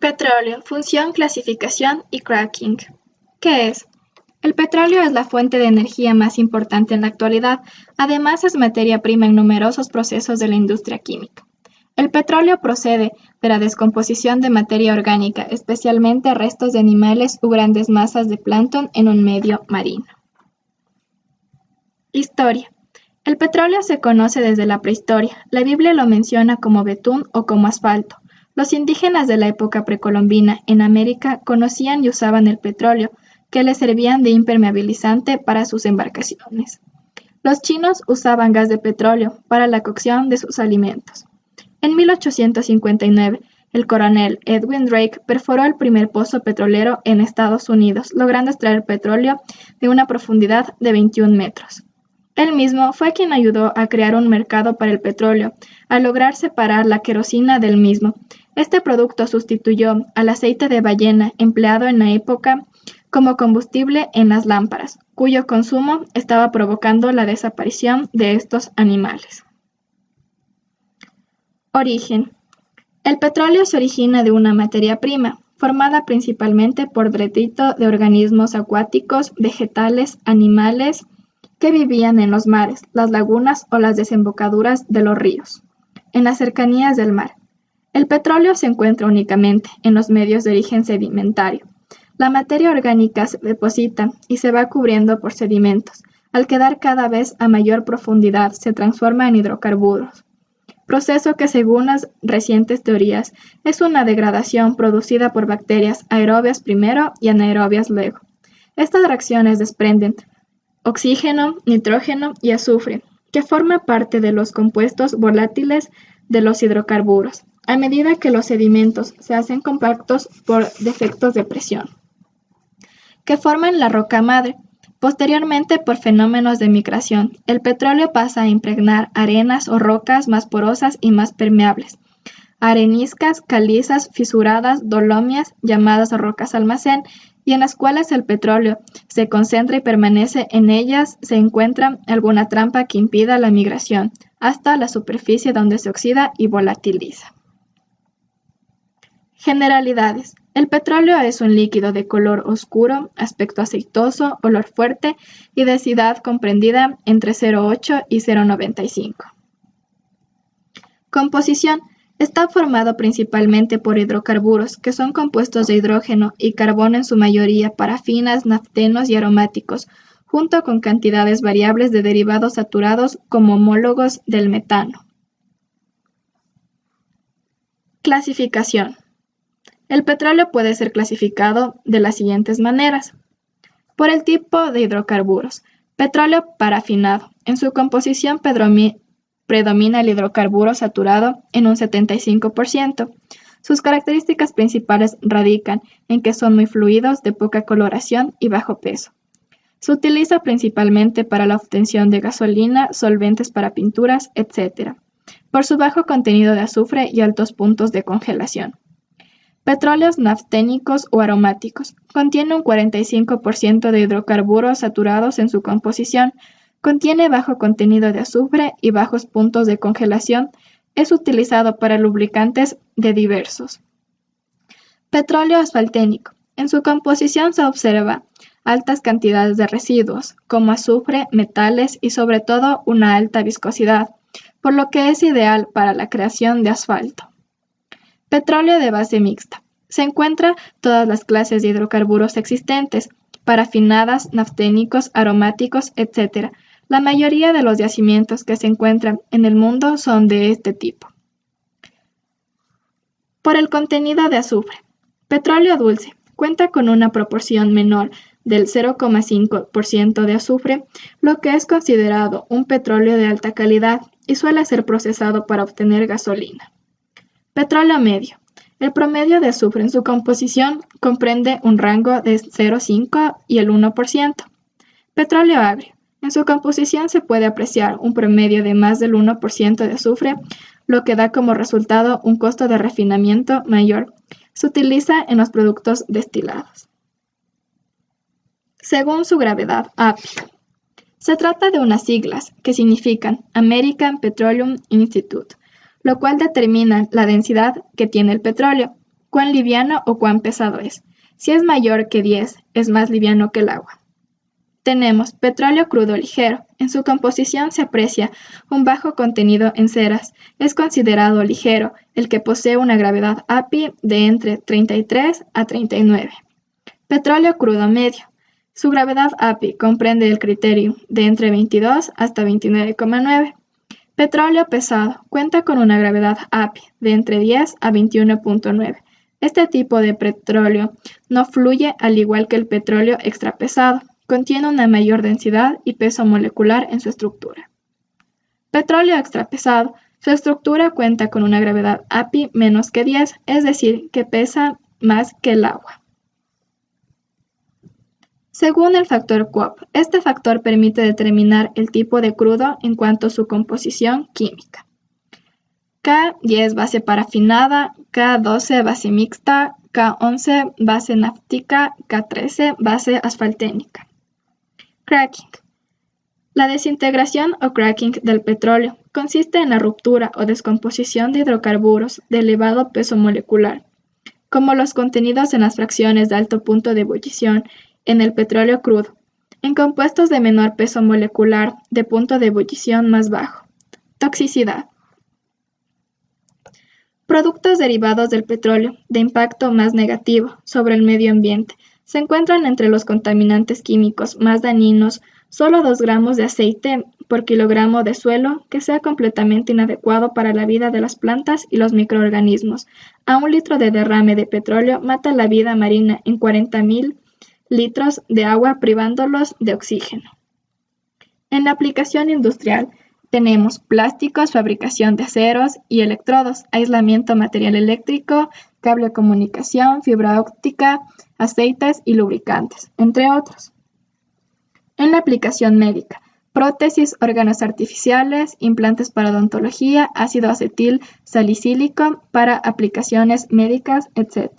Petróleo, función, clasificación y cracking. ¿Qué es? El petróleo es la fuente de energía más importante en la actualidad, además es materia prima en numerosos procesos de la industria química. El petróleo procede de la descomposición de materia orgánica, especialmente restos de animales u grandes masas de plancton en un medio marino. Historia. El petróleo se conoce desde la prehistoria. La Biblia lo menciona como betún o como asfalto. Los indígenas de la época precolombina en América conocían y usaban el petróleo, que les servían de impermeabilizante para sus embarcaciones. Los chinos usaban gas de petróleo para la cocción de sus alimentos. En 1859, el coronel Edwin Drake perforó el primer pozo petrolero en Estados Unidos, logrando extraer petróleo de una profundidad de 21 metros. Él mismo fue quien ayudó a crear un mercado para el petróleo, al lograr separar la querosina del mismo. Este producto sustituyó al aceite de ballena empleado en la época como combustible en las lámparas, cuyo consumo estaba provocando la desaparición de estos animales. Origen. El petróleo se origina de una materia prima, formada principalmente por detrito de organismos acuáticos, vegetales, animales que vivían en los mares, las lagunas o las desembocaduras de los ríos, en las cercanías del mar. El petróleo se encuentra únicamente en los medios de origen sedimentario. La materia orgánica se deposita y se va cubriendo por sedimentos. Al quedar cada vez a mayor profundidad, se transforma en hidrocarburos, proceso que según las recientes teorías es una degradación producida por bacterias aerobias primero y anaerobias luego. Estas reacciones desprenden oxígeno, nitrógeno y azufre, que forma parte de los compuestos volátiles de los hidrocarburos, a medida que los sedimentos se hacen compactos por defectos de presión, que forman la roca madre. Posteriormente, por fenómenos de migración, el petróleo pasa a impregnar arenas o rocas más porosas y más permeables, areniscas, calizas, fisuradas, dolomias, llamadas rocas almacén, y en las cuales el petróleo se concentra y permanece. En ellas se encuentra alguna trampa que impida la migración hasta la superficie donde se oxida y volatiliza. Generalidades. El petróleo es un líquido de color oscuro, aspecto aceitoso, olor fuerte y densidad comprendida entre 0,8 y 0,95. Composición. Está formado principalmente por hidrocarburos, que son compuestos de hidrógeno y carbono en su mayoría, parafinas, naftenos y aromáticos, junto con cantidades variables de derivados saturados como homólogos del metano. Clasificación. El petróleo puede ser clasificado de las siguientes maneras. Por el tipo de hidrocarburos. Petróleo parafinado. En su composición predomina el hidrocarburo saturado en un 75%. Sus características principales radican en que son muy fluidos, de poca coloración y bajo peso. Se utiliza principalmente para la obtención de gasolina, solventes para pinturas, etc., por su bajo contenido de azufre y altos puntos de congelación. Petróleos nafténicos o aromáticos. Contiene un 45% de hidrocarburos saturados en su composición. Contiene bajo contenido de azufre y bajos puntos de congelación. Es utilizado para lubricantes de diversos. Petróleo asfalténico. En su composición se observa altas cantidades de residuos, como azufre, metales y sobre todo una alta viscosidad, por lo que es ideal para la creación de asfalto. Petróleo de base mixta. Se encuentran todas las clases de hidrocarburos existentes, parafinadas, nafténicos, aromáticos, etc. La mayoría de los yacimientos que se encuentran en el mundo son de este tipo. Por el contenido de azufre. Petróleo dulce. Cuenta con una proporción menor del 0,5% de azufre, lo que es considerado un petróleo de alta calidad y suele ser procesado para obtener gasolina. Petróleo medio. El promedio de azufre en su composición comprende un rango de 0,5 y el 1%. Petróleo agrio. En su composición se puede apreciar un promedio de más del 1% de azufre, lo que da como resultado un costo de refinamiento mayor. Se utiliza en los productos destilados. Según su gravedad, API. Se trata de unas siglas que significan American Petroleum Institute, lo cual determina la densidad que tiene el petróleo. cuán liviano o cuán pesado es. Si es mayor que 10, es más liviano que el agua. Tenemos petróleo crudo ligero. En su composición se aprecia un bajo contenido en ceras. Es considerado ligero el que posee una gravedad API de entre 33 a 39. Petróleo crudo medio. Su gravedad API comprende el criterio de entre 22 hasta 29,9. Petróleo pesado. Cuenta con una gravedad API de entre 10 a 21,9. Este tipo de petróleo no fluye al igual que el petróleo extrapesado. Contiene una mayor densidad y peso molecular en su estructura. Petróleo extrapesado. Su estructura cuenta con una gravedad API menos que 10, es decir, que pesa más que el agua. Según el factor Cobb, este factor permite determinar el tipo de crudo en cuanto a su composición química. K10 base parafinada, K12 base mixta, K11 base naftica, K13 base asfalténica. Cracking. La desintegración o cracking del petróleo consiste en la ruptura o descomposición de hidrocarburos de elevado peso molecular, como los contenidos en las fracciones de alto punto de ebullición en el petróleo crudo, en compuestos de menor peso molecular de punto de ebullición más bajo. Toxicidad. Productos derivados del petróleo de impacto más negativo sobre el medio ambiente se encuentran entre los contaminantes químicos más dañinos solo 2 gramos de aceite por kilogramo de suelo que sea completamente inadecuado para la vida de las plantas y los microorganismos. A 1 litro de derrame de petróleo mata la vida marina en 40.000 litros de agua privándolos de oxígeno. En la aplicación industrial tenemos plásticos, fabricación de aceros y electrodos, aislamiento material eléctrico, cable de comunicación, fibra óptica, aceites y lubricantes, entre otros. En la aplicación médica, prótesis, órganos artificiales, implantes para odontología, ácido acetil salicílico para aplicaciones médicas, etc.